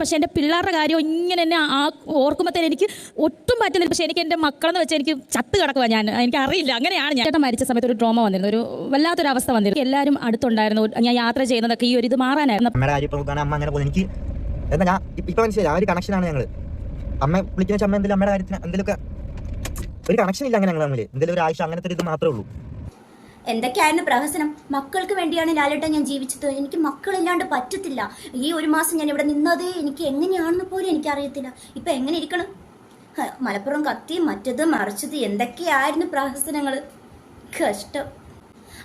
പക്ഷേ എൻ്റെ പിള്ളേരുടെ കാര്യം ഇങ്ങനെ എന്നെ ഓർക്കുമ്പോഴത്തേന് എനിക്ക് ഒട്ടും പറ്റുന്നില്ല. പക്ഷേ എനിക്ക് എൻ്റെ മക്കളെന്ന് വെച്ചാൽ എനിക്ക് ചത്ത് കിടക്കുക. എനിക്കറിയില്ല, അങ്ങനെയാണ് ഞാൻ. ചേട്ടൻ മരിച്ച സമയത്ത് ഒരു ട്രോമ വന്നിരുന്നു, ഒരു വല്ലാത്തൊരു അവസ്ഥ വന്നിരുന്നു. എല്ലാവരും അടുത്തുണ്ടായിരുന്നു. ഞാൻ യാത്ര ചെയ്യുന്നതൊക്കെ ഈ ഒരു ഇത് മാറാനായിരുന്നു. അമ്മയുടെ കാര്യം അമ്മ അങ്ങനെ പോകുന്നത് എനിക്ക് എന്താ ഞാൻ ഇപ്പം മനസ്സിലായി. ആ ഒരു കണക്ഷനാണ് ഞങ്ങൾ. അമ്മ വിളിക്കുന്ന വെച്ചാൽ അമ്മ എന്തെങ്കിലും അമ്മയുടെ കാര്യത്തിന് എന്തെങ്കിലുമൊക്കെ ഒരു കണക്ഷൻ ഇല്ല. അങ്ങനെ ഞങ്ങൾ തമ്മിൽ എന്തെങ്കിലും ഒരു ആവശ്യം അങ്ങനത്തെ ഒരു ഇത് മാത്രമേ ഉള്ളൂ. എന്തൊക്കെയായിരുന്നു പ്രഹസനം? മക്കൾക്ക് വേണ്ടിയാണ് ലാലേട്ടൻ ഞാൻ ജീവിച്ചത്. എനിക്ക് മക്കളില്ലാണ്ട് പറ്റത്തില്ല. ഈ ഒരു മാസം ഞാൻ ഇവിടെ നിന്നതേ എനിക്ക് എങ്ങനെയാണെന്ന് പോലും എനിക്കറിയത്തില്ല. ഇപ്പം എങ്ങനെ ഇരിക്കണം? മലപ്പുറം കത്തി മറ്റത് മറിച്ചത് എന്തൊക്കെയായിരുന്നു പ്രഹസനങ്ങൾ. കഷ്ടം.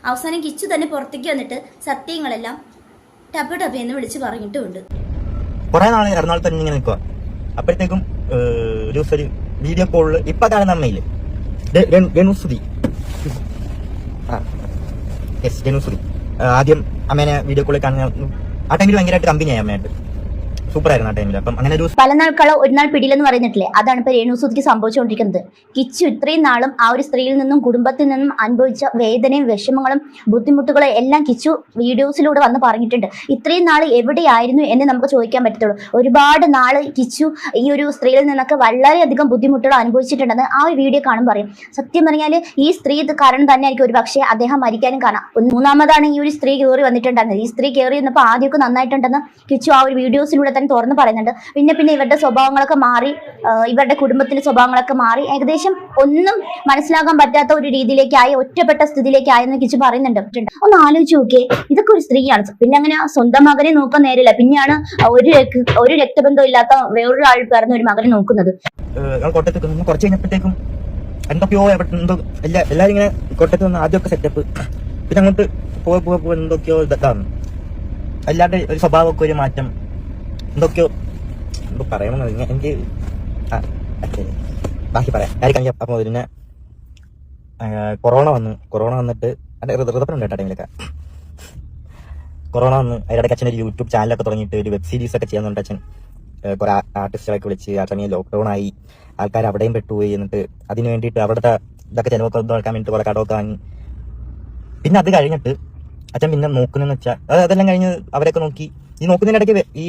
അവസാനം കിച്ചു തന്നെ പുറത്തേക്ക് വന്നിട്ട് സത്യങ്ങളെല്ലാം ടപ്പ് ടപ്പ് എന്ന് വിളിച്ച് പറഞ്ഞിട്ടുമുണ്ട്. കുറെ നാളെ എറണാകുളത്ത് തന്നെ ഇങ്ങനെ നിൽക്കുക. അപ്പോഴത്തേക്കും ഒരു വീഡിയോ കോളിൽ ഇപ്പൊ കാണുന്ന അമ്മയില്ലേ രേണുസുതി, രേണുസുതി ആദ്യം അമ്മേനെ വീഡിയോ കോളിൽ കാണുന്ന ആ ടൈമിൽ ഭയങ്കരമായിട്ട് കമ്പനിയായി അമ്മയായിട്ട്. സൂപ്പറായിരുന്നു ആ ടൈമിൽ. അപ്പം അങ്ങനെ ഒരു പല നാൾക്കള ഒരു നാൾ പിടിയിലെന്ന് പറയുന്നിട്ടില്ലേ, അതാണ് ഇപ്പൊ രേണുസുതിക്ക് സംഭവിച്ചുകൊണ്ടിരിക്കുന്നത്. കിച്ചു ഇത്രയും നാളും ആ ഒരു സ്ത്രീയിൽ നിന്നും കുടുംബത്തിൽ നിന്നും അനുഭവിച്ച വേദനയും വിഷമങ്ങളും ബുദ്ധിമുട്ടുകളും എല്ലാം കിച്ചു വീഡിയോസിലൂടെ വന്ന് പറഞ്ഞിട്ടുണ്ട്. ഇത്രയും നാൾ എവിടെയായിരുന്നു എന്ന് നമുക്ക് ചോദിക്കാൻ പറ്റത്തുള്ളൂ. ഒരുപാട് നാൾ കിച്ചു ഈ ഒരു സ്ത്രീയിൽ നിന്നൊക്കെ വളരെയധികം ബുദ്ധിമുട്ടുകൾ അനുഭവിച്ചിട്ടുണ്ടെന്ന് ആ ഒരു വീഡിയോ കാണും പറയും. സത്യം പറഞ്ഞാൽ ഈ സ്ത്രീ കാരണം തന്നെ ആയിരിക്കും ഒരു പക്ഷേ അദ്ദേഹം മരിക്കാനും കാണാം. മൂന്നാമതാണ് ഈ ഒരു സ്ത്രീ കയറി വന്നിട്ടുണ്ടായിരുന്നത്. ഈ സ്ത്രീ കയറി വന്നപ്പോൾ ആദ്യമൊക്കെ നന്നായിട്ടുണ്ടെന്ന് കിച്ചു ആ ഒരു വീഡിയോസിലൂടെ തന്നെ തുറന്ന് പറയുന്നുണ്ട്. പിന്നെ ഇവരുടെ സ്വഭാവങ്ങളൊക്കെ മാറി, ഇവരുടെ കുടുംബത്തിന്റെ സ്വഭാവങ്ങളൊക്കെ മാറി ഏകദേശം ഒന്നും മനസ്സിലാക്കാൻ പറ്റാത്ത ഒരു രീതിയിലേക്കായി, ഒറ്റപ്പെട്ട സ്ഥിതിയിലേക്കായെന്ന് കിച്ചു പറയുന്നുണ്ട്. ഒന്ന് ആലോചിച്ച് നോക്കിയേ, ഇതൊക്കെ ഒരു സ്ത്രീയാണ്. പിന്നെ അങ്ങനെ സ്വന്തം മകനെ നോക്കാൻ നേരില്ല, പിന്നെയാണ് ഒരു രക്തബന്ധം ഇല്ലാത്ത വേറൊരാൾ പിറന്ന ഒരു മകനെ നോക്കുന്നത്. കുറച്ച് കഴിഞ്ഞപ്പോഴത്തേക്കും എന്തൊക്കെയോ എല്ലാരും ഇങ്ങനെ കോട്ടയത്ത് വന്ന് ആദ്യമൊക്കെ സെറ്റപ്പ്, പിന്നെ അങ്ങോട്ട് പോവാ എന്തൊക്കെയോ ഇതാണ്. എല്ലാവരുടെ ഒരു സ്വഭാവമൊക്കെ ഒരു മാറ്റം, എന്തൊക്കെയോ എന്തോ പറയണമെന്ന് എനിക്ക് ബാക്കി പറയാം. ആയിരിക്കും. അപ്പോൾ പിന്നെ കൊറോണ വന്നിട്ട് ഋതപ്പനുണ്ട് കേട്ടോ ടൈമിലൊക്കെ. കൊറോണ വന്ന് അതിനിടയ്ക്ക് അച്ഛൻ ഒരു യൂട്യൂബ് ചാനലൊക്കെ തുടങ്ങിയിട്ട് ഒരു വെബ് സീരീസ് ഒക്കെ ചെയ്യാന്നുണ്ട്. അച്ഛൻ കുറെ ആർട്ടിസ്റ്റുകളൊക്കെ വിളിച്ച് ആ സമയം ലോക്ക്ഡൌൺ ആയി, ആൾക്കാർ അവിടെയും പെട്ടുപോയി. എന്നിട്ട് അതിന് വേണ്ടിയിട്ട് അവിടുത്തെ ഇതൊക്കെ ചിലവൊക്കെ നോക്കാൻ വേണ്ടിയിട്ട് കുറെ കടമൊക്കെ വാങ്ങി. പിന്നെ അത് കഴിഞ്ഞിട്ട് അച്ഛൻ പിന്നെ നോക്കുന്നതെന്ന് വെച്ചാൽ അതെല്ലാം കഴിഞ്ഞ് അവരൊക്കെ നോക്കി. ഈ നോക്കുന്നതിനിടയ്ക്ക് ഈ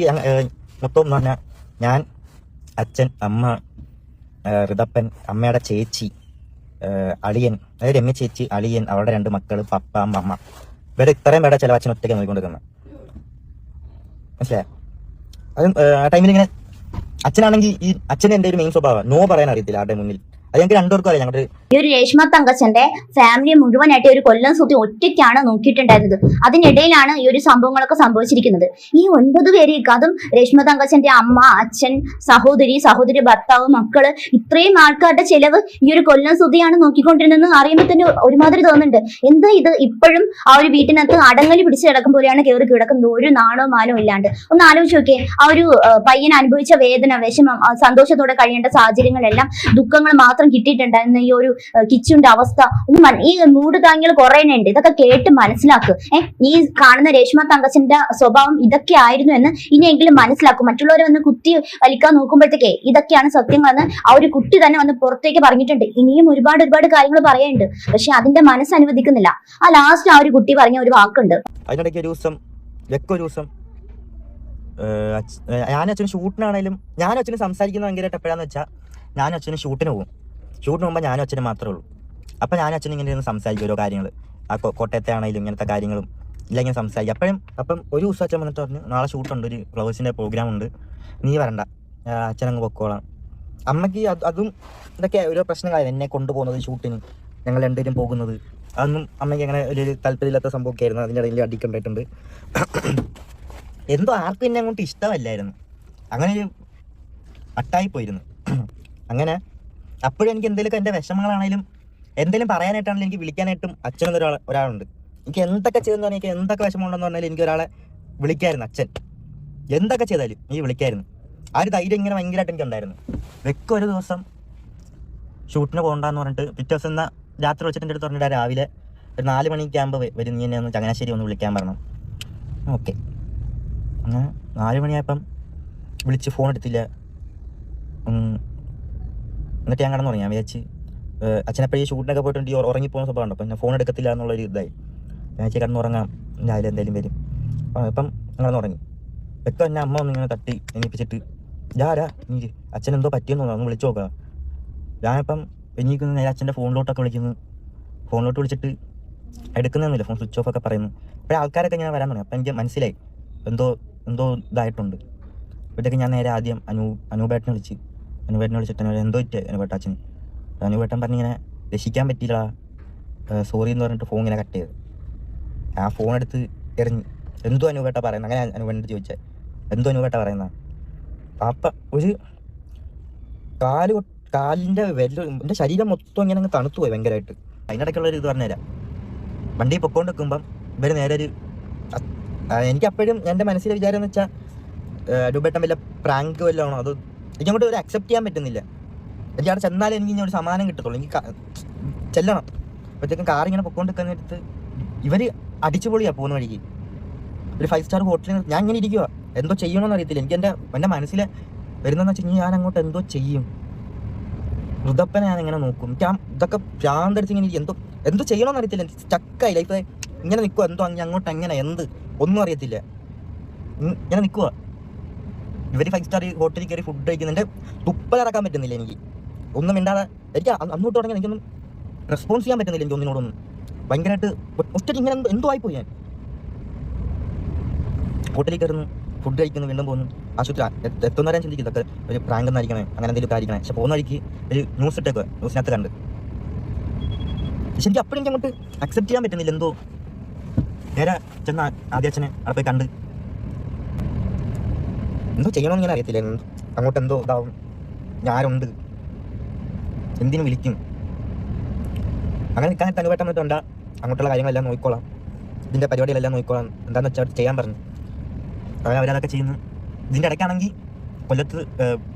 മൊത്തം എന്ന് പറഞ്ഞാൽ ഞാൻ, അച്ഛൻ, അമ്മ, ഋതപ്പൻ, അമ്മയുടെ ചേച്ചി, അളിയൻ, അതായത് രമ്യ ചേച്ചി, അളിയൻ, അവരുടെ 2 മക്കള്, പപ്പ, അമ്മ, ഇവരെ ഇത്രയും പേരുടെ ചില അച്ഛൻ ഒറ്റയ്ക്ക് നോക്കിക്കൊണ്ടിരിക്കുന്നത്. മനസ്സിലായ? അത് ആ ടൈമിൽ ഇങ്ങനെ അച്ഛനാണെങ്കിൽ ഈ അച്ഛന് എൻ്റെ ഒരു മെയിൻ സ്വഭാവം നോ പറയാൻ അറിയത്തില്ല ആരുടെ മുന്നിൽ. അത് ഞങ്ങൾക്ക് 2 പേർക്കും അറിയാം. ഞങ്ങളുടെ ഈ ഒരു രേഷ്മ തങ്കച്ചന്റെ ഫാമിലി മുഴുവനായിട്ട് ഒരു കൊല്ലം സുത്തി ഒറ്റയ്ക്കാണ് നോക്കിയിട്ടുണ്ടായിരുന്നത്. അതിനിടയിലാണ് ഈ ഒരു സംഭവങ്ങളൊക്കെ സംഭവിച്ചിരിക്കുന്നത്. ഈ 9 പേരേക്ക്, അതും രേഷ്മ തങ്കച്ചന്റെ അമ്മ, അച്ഛൻ, സഹോദരി ഭർത്താവ്, മക്കള്, ഇത്രയും ആൾക്കാരുടെ ചെലവ് ഈ ഒരു കൊല്ലം സുതിയാണ് നോക്കിക്കൊണ്ടിരുന്നതെന്ന് അറിയുമ്പോൾ തന്നെ ഒരുമാതിരി തോന്നുന്നുണ്ട്. എന്താ ഇത് ഇപ്പോഴും ആ ഒരു വീട്ടിനകത്ത് അടങ്ങലി പിടിച്ച് കിടക്കും പോലെയാണ് കയറി കിടക്കുന്നത്, ഒരു നാണോ മാനോ ഇല്ലാണ്ട്. ഒന്ന് ആലോചിച്ച് നോക്കിയേ, ആ ഒരു പയ്യൻ അനുഭവിച്ച വേദന, വിഷമം, സന്തോഷത്തോടെ കഴിയേണ്ട സാഹചര്യങ്ങളെല്ലാം ദുഃഖങ്ങൾ മാത്രം കിട്ടിയിട്ടുണ്ടായിരുന്ന ഈ ഒരു കിച്ചുവിന്റെ അവസ്ഥ ഈ മൂട് താങ്ങികൾ കുറേ ഉണ്ട്. ഇതൊക്കെ കേട്ട് മനസ്സിലാക്കുക. ഈ കാണുന്ന രേഷ്മ തങ്കച്ചന്റെ സ്വഭാവം ഇതൊക്കെ ആയിരുന്നു എന്ന് ഇനിയെങ്കിലും മനസ്സിലാക്കും. മറ്റുള്ളവരെ വന്ന് കുത്തി വലിക്കാൻ നോക്കുമ്പോഴത്തേക്കേ ഇതൊക്കെയാണ് സത്യങ്ങളെന്ന് ആ ഒരു കുട്ടി തന്നെ വന്ന് പുറത്തേക്ക് പറഞ്ഞിട്ടുണ്ട്. ഇനിയും ഒരുപാട് കാര്യങ്ങൾ പറയാനുണ്ട്, പക്ഷെ അതിന്റെ മനസ്സ് അനുവദിക്കുന്നില്ല. ആ ലാസ്റ്റ് ആ ഒരു കുട്ടി പറഞ്ഞ ഒരു വാക്കുണ്ട്. അതിനിടയ്ക്ക് ഒരു ദിവസം ഞാനും അച്ഛനും ഷൂട്ടിനാണേലും ഞാനും അച്ഛനും സംസാരിക്കുന്ന ഭയങ്കരമായിട്ട് എപ്പോഴാന്ന് വെച്ചാൽ ഞാനും അച്ഛനും ഷൂട്ടിന് പോകുമ്പോൾ ഞാനും അച്ഛനും മാത്രമേ ഉള്ളൂ. അപ്പം ഞാനും അച്ഛനും ഇങ്ങനെ ഇരുന്ന് സംസാരിക്കും ഓരോ കാര്യങ്ങൾ. ആ കോട്ടയത്തെ ആണെങ്കിലും ഇങ്ങനത്തെ കാര്യങ്ങളും ഇല്ല ഇങ്ങനെ സംസാരിക്കും. അപ്പം ഒരു ദിവസം അച്ഛൻ വന്നിട്ട് പറഞ്ഞു, നാളെ ഷൂട്ടുണ്ട്, ഒരു ഫ്ലവേഴ്സിൻ്റെ പ്രോഗ്രാം ഉണ്ട്, നീ വരണ്ട, അച്ഛനങ്ങ് പൊക്കോളാം. അമ്മയ്ക്ക് അതും ഇതൊക്കെ ഓരോ പ്രശ്നങ്ങളായിരുന്നു. എന്നെ കൊണ്ടുപോകുന്നത് ഷൂട്ടിന്, ഞങ്ങൾ 2 പേരും പോകുന്നത്, അതൊന്നും അമ്മയ്ക്ക് അങ്ങനെ ഒരു താല്പര്യമില്ലാത്ത സംഭവമൊക്കെ ആയിരുന്നു. അതിൻ്റെ ഇടയിൽ അടിക്കണ്ടായിട്ടുണ്ട്. എന്തോ ആർക്കും എന്നെ അങ്ങോട്ട് ഇഷ്ടമല്ലായിരുന്നു. അങ്ങനെ ഒരു അട്ടായിപ്പോയിരുന്നു. അങ്ങനെ അപ്പോഴും എനിക്ക് എന്തെങ്കിലുമൊക്കെ എൻ്റെ വിഷമങ്ങളാണെങ്കിലും എന്തെങ്കിലും പറയാനായിട്ടാണെങ്കിലും എനിക്ക് വിളിക്കാനായിട്ടും അച്ഛനെന്ന് ഒരാളുണ്ട്. എനിക്ക് എന്തൊക്കെ ചെയ്തെന്ന് പറഞ്ഞാൽ, എനിക്ക് എന്തൊക്കെ വിഷമമുണ്ടെന്ന് പറഞ്ഞാലും എനിക്ക് ഒരാളെ വിളിക്കായിരുന്നു. അച്ഛൻ എന്തൊക്കെ ചെയ്താലും എനിക്ക് വിളിക്കായിരുന്നു. ആ ഒരു ധൈര്യം ഇങ്ങനെ ഭയങ്കരമായിട്ട് എനിക്കുണ്ടായിരുന്നു. ഒരു ദിവസം ഷൂട്ടിന് പോകണ്ടെന്ന് പറഞ്ഞിട്ട് പിറ്റേ ദിവസം എന്നാൽ രാത്രി വെച്ചിട്ട് എൻ്റെ അടുത്ത് പറഞ്ഞിട്ട് രാവിലെ ഒരു 4 മണിക്ക് ആകുമ്പോൾ വരും, നീ എന്നെ ഒന്ന് ചങ്ങനാശ്ശേരി ഒന്ന് വിളിക്കാൻ പറഞ്ഞു. ഓക്കെ, അങ്ങനെ 4 മണിയായപ്പം വിളിച്ച് ഫോൺ എടുത്തില്ല. എന്നിട്ട് ഞാൻ കിടന്നുറങ്ങി. ഞാൻ വിചാരിച്ച് അച്ഛനെപ്പോഴും ഈ ഷൂട്ടിനൊക്കെ പോയിട്ടുണ്ട്, ഈ ഉറങ്ങിപ്പോകുന്ന സ്വഭാവമുണ്ട്. അപ്പം ഞാൻ ഫോൺ എടുക്കത്തില്ല എന്നുള്ളൊരു ഇതായി. ഞാൻ കിടന്നുറങ്ങാം, രാവിലെ എന്തായാലും വരും. അപ്പം കിടന്നുറങ്ങി. ഒക്കെ എന്നെ അമ്മ ഒന്ന് ഇങ്ങനെ തട്ടി എണീപ്പിച്ചിട്ട് ഞാരാ നീ അച്ഛൻ എന്തോ പറ്റിയെന്ന് തോന്നുന്നു, ഒന്ന് വിളിച്ചു നോക്കാം. ഞാനിപ്പം എനിക്ക് നേരെ അച്ഛൻ്റെ ഫോണിലോട്ടൊക്കെ വിളിക്കുന്നു. ഫോണിലോട്ട് വിളിച്ചിട്ട് എടുക്കുന്നൊന്നുമില്ല, ഫോൺ സ്വിച്ച് ഓഫ് ഒക്കെ പറയുന്നു. അപ്പോൾ ആൾക്കാരൊക്കെ ഞാൻ വരാൻ തുടങ്ങി. അപ്പം എനിക്ക് മനസ്സിലായി എന്തോ ഇതായിട്ടുണ്ട്. അപ്പോഴത്തേക്ക് ഞാൻ നേരെ ആദ്യം അനൂപേട്ടനെ വിളിച്ചിട്ട് എന്തോ ഇറ്റ് അനൂപേട്ട അച്ഛന്. അനൂപേട്ടൻ പറഞ്ഞിങ്ങനെ രക്ഷിക്കാൻ പറ്റിയില്ല, സോറി എന്ന് പറഞ്ഞിട്ട് ഫോൺ ഇങ്ങനെ കട്ട് ചെയ്ത് ആ ഫോൺ എടുത്ത് എറിഞ്ഞ്. എന്തോ അനൂപേട്ട പറയുന്നത്, അങ്ങനെ അനൂപേട്ടൻ ചോദിച്ചാൽ എന്തോ അനൂപേട്ട പറയുന്ന. അപ്പം ഒരു കാലിൻ്റെ എൻ്റെ ശരീരം മൊത്തം ഇങ്ങനെ അങ്ങ് തണുത്തു പോയി ഭയങ്കരമായിട്ട്. അതിനിടയ്ക്കുള്ളൊരു ഇത് പറഞ്ഞുതരാം. വണ്ടി പൊക്കോണ്ട് വെക്കുമ്പം ഇവർ നേരെ എനിക്കപ്പോഴും എൻ്റെ മനസ്സിലെ വിചാരം എന്ന് വെച്ചാൽ അനൂപേട്ടൻ വല്ല പ്രാങ്ക് വല്ലതാണോ, അത് എനിക്കങ്ങോട്ട് ഒരു അക്സെപ്റ്റ് ചെയ്യാൻ പറ്റുന്നില്ല. എനിക്ക് അവിടെ ചെന്നാലേ എനിക്ക് ഇനി ഒരു സമാധാനം കിട്ടത്തുള്ളൂ, എനിക്ക് ചെല്ലണം. അപ്പോഴത്തേക്കും കാറിങ്ങനെ പൊക്കോണ്ട് വെക്കുന്നതിനടുത്ത് ഇവർ അടിച്ചു പൊളിയാണ് പോകുന്ന വഴിക്ക്. ഒരു 5 സ്റ്റാർ ഹോട്ടലിൽ ഞാൻ ഇങ്ങനെ ഇരിക്കുക, എന്തോ ചെയ്യണമെന്ന് അറിയത്തില്ല. എനിക്ക് എൻ്റെ മനസ്സിൽ വരുന്നതെന്ന് വെച്ച് കഴിഞ്ഞാൽ ഞാൻ അങ്ങോട്ട് എന്തോ ചെയ്യും, ഋതപ്പനെ ഞാൻ ഇങ്ങനെ നോക്കും. എനിക്ക് ഇതൊക്കെ ഭ്രാന്തടിച്ച് ഇങ്ങനെ എന്തോ ചെയ്യണമെന്ന് അറിയത്തില്ല. സ്റ്റക്കായി ലൈഫ് ഇങ്ങനെ നിൽക്കുക, എന്തോ അങ്ങോട്ട് അങ്ങനെ ഒന്നും അറിയത്തില്ല, ഇങ്ങനെ നിൽക്കുക. ഇവർ 5 സ്റ്റാർ ഹോട്ടലിൽ കയറി ഫുഡ് കഴിക്കുന്നുണ്ട്, തുപ്പലിറക്കാൻ പറ്റുന്നില്ല എനിക്ക്, ഒന്നും മിണ്ടാതെ. എനിക്ക് അന്നോട്ട് തുടങ്ങി എനിക്കൊന്നും റെസ്പോൺസ് ചെയ്യാൻ പറ്റുന്നില്ല, എനിക്ക് ഒന്നിനോടൊന്നും. ഭയങ്കരമായിട്ട് ഒറ്റയ്ക്ക് ഇങ്ങനെ എന്തോ ആയിപ്പോയി. ഞാൻ ഹോട്ടലിൽ കയറുന്നു, ഫുഡ് കഴിക്കുന്നു, വീണ്ടും പോകുന്നു. ആശുപത്രി എത്തുന്നവരെ ചിന്തിക്കും ഇതൊക്കെ ഒരു പ്രാങ്ക് എന്നായിരിക്കണേ, അങ്ങനെ എന്തെങ്കിലും കാര്യക്കണേ. പക്ഷെ പോകുന്ന വഴിക്ക് ഒരു ന്യൂസിനകത്ത് കണ്ട്. പക്ഷെ എനിക്ക് അപ്പോഴും എനിക്ക് അങ്ങോട്ട് അക്സെപ്റ്റ് ചെയ്യാൻ പറ്റുന്നില്ല. എന്തോ നേരെ ചെന്ന ആദ്യ അച്ഛനെ അവിടെ പോയി കണ്ട് എന്തോ ചെയ്യണമെന്ന് ഞാൻ അറിയത്തില്ല. അങ്ങോട്ട് എന്തോ ഇതാവും, ഞാനുണ്ട്, എന്തിനു വിളിക്കും. അങ്ങനെ നിൽക്കാൻ തനുവേട്ടൻ വന്നിട്ടുണ്ട്. അങ്ങോട്ടുള്ള കാര്യങ്ങളെല്ലാം നോക്കിക്കോളാം, ഇതിൻ്റെ പരിപാടികളെല്ലാം നോക്കിക്കോളാം, എന്താണെന്ന് വെച്ചാൽ ചെയ്യാൻ പറഞ്ഞു. അവരതൊക്കെ ചെയ്യുന്നു. ഇതിൻ്റെ ഇടയ്ക്കാണെങ്കിൽ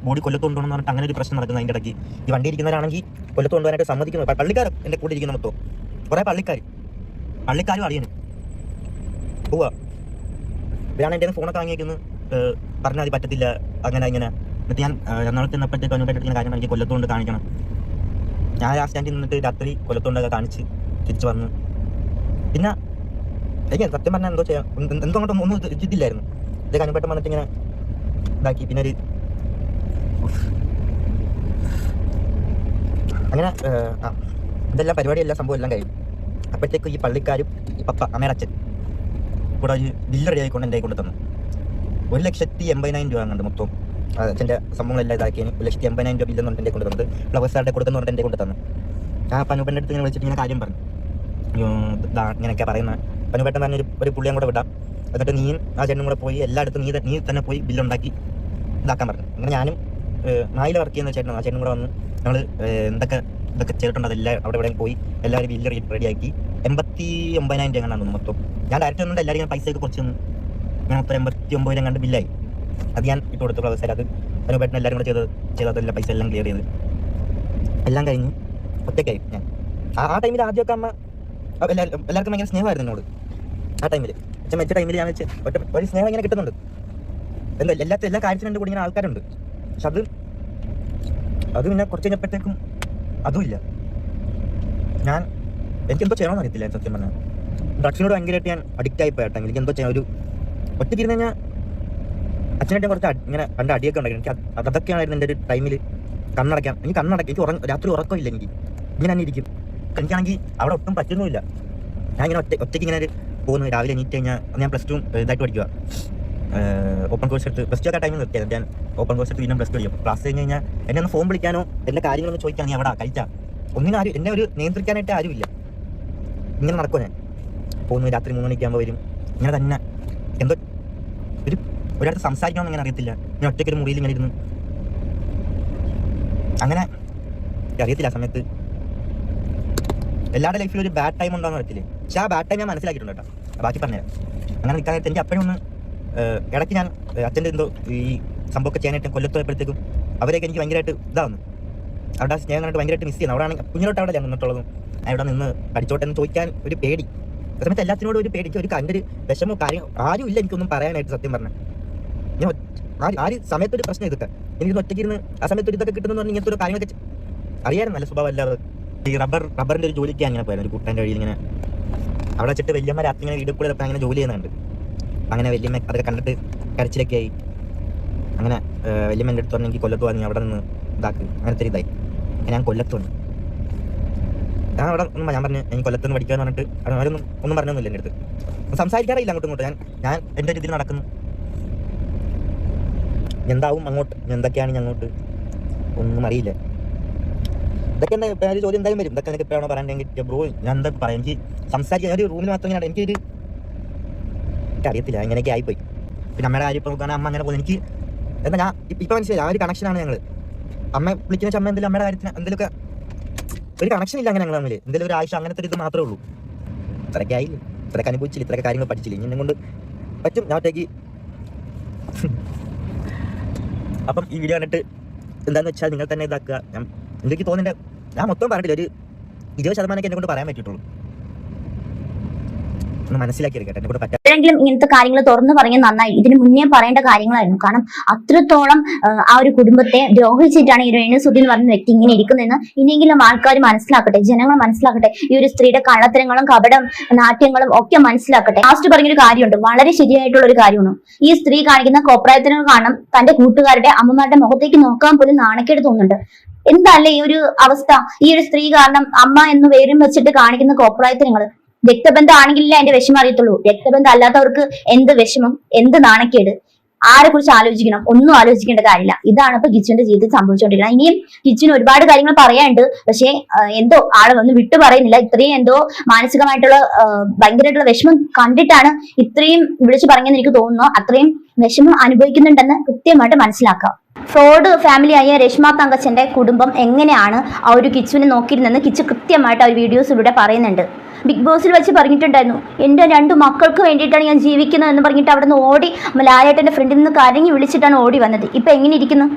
ബോഡി കൊല്ലത്ത് കൊണ്ടുപോകണമെന്ന് പറഞ്ഞിട്ട് അങ്ങനെ ഒരു പ്രശ്നം നടക്കുന്നത്. അതിൻ്റെ ഇടയ്ക്ക് ഈ വണ്ടി ഇരിക്കുന്നവരാണെങ്കിൽ കൊല്ലത്ത് കൊണ്ടുപോകാനായിട്ട് സമ്മതിക്കുന്നു. പള്ളിക്കാരും എൻ്റെ കൂടെ ഇരിക്കുന്ന മൊത്തം കുറേ പള്ളിക്കാരും അറിയണം പോവാ. ഇവരാണ് എൻ്റെ ഫോണൊക്കെ വാങ്ങിയേക്കുന്നത്, പറഞ്ഞാൽ അത് പറ്റത്തില്ല അങ്ങനെ ഇങ്ങനെ. എന്നിട്ട് ഞാൻ എറണാകുളത്ത് നിന്നപ്പോഴത്തേക്ക് അനുഭവപ്പെടുന്ന കാര്യം എനിക്ക് കൊല്ലത്തുകൊണ്ട് കാണിക്കണം. ഞാൻ ആ സ്റ്റാൻഡിൽ നിന്നിട്ട് രാത്രി കൊല്ലത്തുകൊണ്ടൊക്കെ കാണിച്ച് തിരിച്ച് വന്ന്. പിന്നെ എനിക്ക് സത്യം പറഞ്ഞാൽ എന്തോ ചെയ്യാം, എന്തോ അങ്ങോട്ടും ഒന്നും ഇതില്ലായിരുന്നു. ഇതൊക്കെ അനുഭവം വന്നിട്ട് ഇങ്ങനെ ഇതാക്കി. പിന്നെ ഒരു അങ്ങനെ ഇതെല്ലാം പരിപാടിയെല്ലാം സംഭവം എല്ലാം കഴിയും. അപ്പോഴത്തേക്ക് ഈ പള്ളിക്കാരും ഈ അമ്മയുടെ അച്ഛൻ കൂടെ ഒരു ബില്ല് റെഡി ആയിക്കൊണ്ട് എൻ്റെ കൊണ്ട് തന്നു. 1,80,000 രൂപ കണ്ട് മൊത്തം അച്ഛൻ്റെ സംഭവങ്ങളെല്ലാം ഇതാക്കിയതിന് 1,80,000 രൂപ ബില്ലെന്ന് പറഞ്ഞിട്ട് എൻ്റെ കൊണ്ട് തന്നത്. ഫ്ലവേഴ്സാരുടെ കൊടുക്കുന്ന പറഞ്ഞിട്ട് എൻ്റെ കൊണ്ട് തന്നു. ആ പനുപൻ്റെ അടുത്ത് ഇങ്ങനെ വിളിച്ചിട്ട് ഇങ്ങനെ കാര്യം പറഞ്ഞു, ഇങ്ങനെയൊക്കെ പറയുന്ന. പനുപേട്ടൻ പറഞ്ഞൊരു പുള്ളിയും കൂടെ വിടാം, എന്നിട്ട് നീയും ആ ചേട്ടനും കൂടെ പോയി എല്ലായിടത്തും നീ തന്നെ പോയി ബില്ലുണ്ടാക്കി ഇതാക്കാൻ പറഞ്ഞു. അങ്ങനെ ഞാനും നായിൽ വർക്ക് ചെയ്യുന്ന ചേട്ടനും ആ ചേട്ടനും കൂടെ വന്ന് ഞങ്ങൾ ഇതൊക്കെ ചെയ്തിട്ടുണ്ട്. അതെല്ലാം അവിടെ ഇവിടെ പോയി എല്ലാവരും ബില്ല് റെഡിയാക്കി. 89,000 രൂപ കണ്ടാണ് മൊത്തം. ഞാൻ ഡയറക്റ്റ് വന്നിട്ട് എല്ലാവരും പൈസയൊക്കെ കുറച്ച് ഞാൻ മൊത്തം 89,000 കണ്ട് ബില്ലായി. അത് ഞാൻ ഇട്ട് കൊടുത്തു ഫ്ലവേഴ്സിൽ. അത് പനുപേട്ടൻ എല്ലാവരും കൂടെ ചെയ്തതെല്ലാം പൈസ എല്ലാം ക്ലിയർ ചെയ്ത് എല്ലാം കഴിഞ്ഞ് ഒറ്റയ്ക്കായി ഞാൻ. ആ ടൈമിൽ ആദ്യമൊക്കെ അമ്മ എല്ലാവർക്കും ഭയങ്കര സ്നേഹമായിരുന്നു എന്നോട്. ആ ടൈമിൽ മറ്റേ ടൈമിൽ ഞാൻ വെച്ച് ഒരു സ്നേഹം ഇങ്ങനെ കിട്ടുന്നുണ്ട്. എല്ലാ കാര്യത്തിനും എൻ്റെ കൂടെ ഇങ്ങനെ ആൾക്കാരുണ്ട്. പക്ഷെ അത് പിന്നെ കുറച്ച് കഴിഞ്ഞപ്പോഴത്തേക്കും അതുമില്ല. എനിക്കെന്തോ ചെയ്യണമെന്ന് അറിയത്തില്ല സത്യം പറഞ്ഞാൽ. ഡ്രഗ്സിനോട് ഭയങ്കരമായിട്ട് ഞാൻ അഡിക്റ്റ് ആയിപ്പോയ ടൈമിൽ എനിക്ക് എന്തോ ചെയ്യാൻ ഒരു ഒറ്റയ്ക്ക് ഇരുന്ന് കഴിഞ്ഞാൽ അച്ഛനായിട്ട് കുറച്ച് ഇങ്ങനെ കണ്ട അടിയൊക്കെ ഉണ്ടാക്കി. എനിക്ക് അതൊക്കെയായിരുന്നു എൻ്റെ ഒരു ടൈമിൽ കണ്ണടയ്ക്കാം. എനിക്ക് രാത്രി ഉറക്കമില്ല. എനിക്ക് ഇങ്ങനെ തന്നെ ഇരിക്കും. എനിക്കാണെങ്കിൽ അവിടെ ഒട്ടും പറ്റുന്നുമില്ല. ഞാൻ ഇങ്ങനെ ഒറ്റയ്ക്ക് ഇങ്ങനെ പോകുന്നു. രാവിലെ എണീറ്റ് കഴിഞ്ഞാൽ ഞാൻ +2 ഇതായിട്ട് പഠിക്കുക, ഓപ്പൺ കോഴ്സ് എടുത്ത്. +2 ഒക്കെ ടൈമിൽ നിർത്തിയത് ഞാൻ ഓപ്പൺ കോഴ്സ് എടുത്ത് പിന്നെ +2 പഠിക്കും. ക്ലാസ് കഴിഞ്ഞ് കഴിഞ്ഞാൽ എന്നെ ഒന്ന് ഫോൺ വിളിക്കാനോ എൻ്റെ കാര്യങ്ങളൊന്ന് ചോദിക്കാൻ നീ അവിടെ കഴിച്ചാൽ ഒന്നിനും ആരും എന്നെ ഒരു നിയന്ത്രിക്കാനായിട്ട് ആരുമില്ല. ഇങ്ങനെ നടക്കുമോ ഞാൻ പോകുന്നു. രാത്രി 3 മണിക്ക് ആകുമ്പോൾ വരും. ഇങ്ങനെ തന്നെ എന്തോ ഒരിടത്ത് സംസാരിക്കണമെന്ന് ഇങ്ങനെ അറിയത്തില്ല. ഞാൻ ഒറ്റയ്ക്കൊരു മുറിയിൽ ഇങ്ങനെ ഇരുന്നു. അങ്ങനെ അറിയത്തില്ല ആ സമയത്ത് എല്ലാവരുടെ ലൈഫിൽ ഒരു ബാഡ് ടൈം ഉണ്ടോയെന്ന് അറിയത്തില്ലേ. പക്ഷെ ആ ബാഡ് ടൈം ഞാൻ മനസ്സിലാക്കിയിട്ടുണ്ട് കേട്ടോ. ബാക്കി പറഞ്ഞുതരാം. അങ്ങനെ നിൽക്കാൻ നേരത്തെ എനിക്ക് അപ്പോഴും ഒന്ന് ഇടയ്ക്ക് ഞാൻ അച്ഛൻ്റെ എന്തോ ഈ സംഭവമൊക്കെ ചെയ്യാനായിട്ട് കൊല്ലത്ത് പോയപ്പോഴത്തേക്കും അവരെയൊക്കെ എനിക്ക് ഭയങ്കരമായിട്ട് ഇതാവുന്നു. അവിടെ സ്നേഹം കണ്ടിട്ട് ഭയങ്കരമായിട്ട് മിസ് ചെയ്യുന്നു. അവിടെ കുഞ്ഞിലോട്ട് അവിടെ ഞാൻ നിന്നിട്ടുള്ളതും ഞാൻ ഇവിടെ നിന്ന് പഠിച്ചോട്ടെ എന്ന് ചോദിക്കാൻ ഒരു പേടി. ആ സമയത്ത് എല്ലാത്തിനോടും ഒരു പേടിക്ക് ഒരു എൻ്റെ ഒരു വിഷമോ കാര്യം ആരും ഇല്ല എനിക്കൊന്നും പറയാനായിട്ട് സത്യം പറഞ്ഞാൽ. ഞാൻ ആ സമയത്തൊരു പ്രശ്നം ഇതൊക്കെ എനിക്കൊന്ന് ഒറ്റയ്ക്ക് ഇരുന്ന് ആ സമയത്ത് ഇതൊക്കെ കിട്ടുമെന്ന് പറഞ്ഞാൽ ഇങ്ങനത്തെ ഒരു കാര്യങ്ങളൊക്കെ അറിയാനും നല്ല സ്വഭാവം അല്ലാതെ. ഈ റബ്ബറിൻ്റെ ഒരു ജോലിക്ക് അങ്ങനെ പോയാലും ഒരു കൂട്ടാൻ്റെ വഴിയിൽ ഇങ്ങനെ അവിടെ വെച്ചിട്ട് വലിയമ്മ രാത്രി ഇങ്ങനെ വീട് കൂടെ അങ്ങനെ ജോലി ചെയ്യുന്നുണ്ട്. അങ്ങനെ വല്യമ്മ അതൊക്കെ കണ്ടിട്ട് കരച്ചിലൊക്കെ ആയി. അങ്ങനെ വല്യമ്മ എൻ്റെ അടുത്ത് പറഞ്ഞു എനിക്ക് കൊല്ലത്ത് വന്നു അവിടെ നിന്ന് ഇതാക്ക്, അങ്ങനത്തെ ഒരു ഇതായി. ഞാൻ കൊല്ലത്ത് വന്നു. ഞാൻ അവിടെ ഞാൻ പറഞ്ഞു എനിക്ക് കൊല്ലത്ത് നിന്ന് പഠിക്കാന്ന് പറഞ്ഞിട്ട് അവരൊന്നും ഒന്നും പറഞ്ഞൊന്നുമില്ല എൻ്റെ അടുത്ത്. സംസാരിക്കാറില്ല അങ്ങോട്ടും ഇങ്ങോട്ടും. ഞാൻ എൻ്റെ രീതിയിൽ നടക്കുന്നു. എന്താവും അങ്ങോട്ട്, എന്തൊക്കെയാണ് അങ്ങോട്ട് ഒന്നും അറിയില്ല. ഇതൊക്കെ എന്താ ഒരു ചോദ്യം എന്തായാലും വരും. ഇതൊക്കെ എനിക്ക് എപ്പോഴാണോ പറയാൻ ബ്രോ ഞാൻ എന്താ പറയാം, എനിക്ക് സംസാരിക്കാൻ ഒരു റൂമിൽ മാത്രം ഇങ്ങനെ എനിക്കൊരു അറിയത്തില്ല, അങ്ങനെയൊക്കെ ആയിപ്പോയി. പിന്നെ അമ്മയുടെ കാര്യം ഇപ്പോൾ നോക്കുകയാണെങ്കിൽ അമ്മ അങ്ങനെ പോകുന്നത് എനിക്ക് എന്താ ഞാൻ ഇപ്പം മനസ്സിലായി. ആ ഒരു കണക്ഷനാണ് ഞങ്ങൾ. അമ്മ വിളിക്കുന്ന വെച്ചാൽ അമ്മ എന്തെങ്കിലും അമ്മയുടെ കാര്യത്തിന് എന്തെങ്കിലുമൊക്കെ ഒരു കണക്ഷൻ ഇല്ല അങ്ങനെ ഞങ്ങൾ തമ്മിൽ. എന്തെങ്കിലും ഒരു ആവശ്യം അങ്ങനത്തെ ഒരു ഇത് മാത്രമേ ഉള്ളൂ. ഇത്രയൊക്കെ ആയില്ല, ഇത്രയൊക്കെ അനുഭവിച്ചില്ല, ഇത്രയൊക്കെ കാര്യങ്ങൾ പഠിച്ചില്ല. ഇനി കൊണ്ട് പറ്റും ഞാൻ ഒറ്റയ്ക്ക്. അപ്പം ഈ വീഡിയോ കണ്ടിട്ട് എന്താണെന്ന് വെച്ചാൽ നിങ്ങൾ തന്നെ ഇതാക്കുക. എനിക്ക് തോന്നുന്നുണ്ട് ഞാൻ മൊത്തം പറഞ്ഞിട്ടില്ല, ഒരു 20% എന്നെ കൊണ്ട് പറയാൻ പറ്റിയിട്ടുള്ളൂ. ഒന്ന് മനസ്സിലാക്കി എടുക്കട്ടെ, എന്നെ കൊണ്ട് പറ്റാ. എപ്പോഴെങ്കിലും ഇങ്ങനത്തെ കാര്യങ്ങൾ തുറന്നു പറഞ്ഞാൽ നന്നായി. ഇതിന് മുന്നേ പറയേണ്ട കാര്യങ്ങളായിരുന്നു. കാരണം അത്രത്തോളം ആ ഒരു കുടുംബത്തെ ദ്രോഹിച്ചിട്ടാണ് ഈ രേണുസുതി എന്ന് പറയുന്ന വ്യക്തി ഇങ്ങനെ ഇരിക്കുന്നതെന്ന് ഇനിയെങ്കിലും ആൾക്കാർ മനസ്സിലാക്കട്ടെ, ജനങ്ങൾ മനസ്സിലാക്കട്ടെ. ഈ ഒരു സ്ത്രീയുടെ കള്ളത്തരങ്ങളും കപടം നാട്യങ്ങളും ഒക്കെ മനസ്സിലാക്കട്ടെ. ലാസ്റ്റ് പറഞ്ഞൊരു കാര്യമുണ്ട്, വളരെ ശരിയായിട്ടുള്ള ഒരു കാര്യമാണ്. ഈ സ്ത്രീ കാണിക്കുന്ന കോപ്രായത്തിനും കാരണം തന്റെ കൂട്ടുകാരുടെ അമ്മമാരുടെ മുഖത്തേക്ക് നോക്കാൻ പോലും നാണക്കേട് തോന്നുന്നുണ്ട്. എന്തല്ലേ ഈ ഒരു അവസ്ഥ? ഈ ഒരു സ്ത്രീ കാരണം അമ്മ എന്ന് പേരും വെച്ചിട്ട് കാണിക്കുന്ന കോപ്രായത്തിനങ്ങൾ. രക്തബന്ധം ആണെങ്കിലേ അതിന്റെ വിഷമം അറിയത്തുള്ളൂ. രക്തബന്ധം അല്ലാത്തവർക്ക് എന്ത് വിഷമം, എന്ത് നാണക്കേട്, ആരെ കുറിച്ച് ആലോചിക്കണം? ഒന്നും ആലോചിക്കേണ്ട കാര്യമില്ല. ഇതാണ് ഇപ്പൊ കിച്ചുവിന്റെ ജീവിതത്തിൽ സംഭവിച്ചുകൊണ്ടിരിക്കുന്നത്. ഇനിയും കിച്ചുവിന് ഒരുപാട് കാര്യങ്ങൾ പറയാനുണ്ട്. പക്ഷേ എന്തോ ആള് വന്ന് വിട്ടു പറയുന്നില്ല. ഇത്രയും എന്തോ മാനസികമായിട്ടുള്ള ഭയങ്കരമായിട്ടുള്ള വിഷമം കണ്ടിട്ടാണ് ഇത്രയും വിളിച്ചു പറഞ്ഞെന്ന് എനിക്ക് തോന്നുന്നു. അത്രയും വിഷമം അനുഭവിക്കുന്നുണ്ടെന്ന് കൃത്യമായിട്ട് മനസ്സിലാക്കാം. ഫ്രോഡ് ഫാമിലിയായ രശ്മ തങ്കച്ചന്റെ കുടുംബം എങ്ങനെയാണ് ആ ഒരു കിച്ചുവിനെ നോക്കിയിരുന്നെന്ന് കിച്ചു കൃത്യമായിട്ട് ആ ഒരു വീഡിയോസിലൂടെ പറയുന്നുണ്ട്. ബിഗ് ബോസിൽ വെച്ച് പറഞ്ഞിട്ടുണ്ടായിരുന്നു, എൻ്റെ 2 മക്കൾക്ക് വേണ്ടിയിട്ടാണ് ഞാൻ ജീവിക്കുന്നത് എന്ന് പറഞ്ഞിട്ട് അവിടെ നിന്ന് ഓടി ലാലേട്ടൻ്റെ ഫ്രണ്ടിൽ നിന്ന് കരഞ്ഞു വിളിച്ചിട്ടാണ് ഓടി വന്നത്. ഇപ്പം എങ്ങനെ ഇരിക്കുന്നു?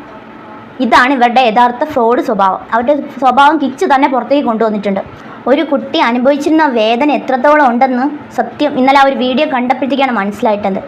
ഇതാണ് ഇവരുടെ യഥാർത്ഥ ഫ്രോഡ് സ്വഭാവം. അവരുടെ സ്വഭാവം കിച്ചു തന്നെ പുറത്തേക്ക് കൊണ്ടുവന്നിട്ടുണ്ട്. ഒരു കുട്ടി അനുഭവിച്ചിരുന്ന വേദന എത്രത്തോളം ഉണ്ടെന്ന് സത്യം ഇന്നലെ ആ ഒരു വീഡിയോ കണ്ടപ്പോഴത്തേക്കാണ് മനസ്സിലായിട്ടത്.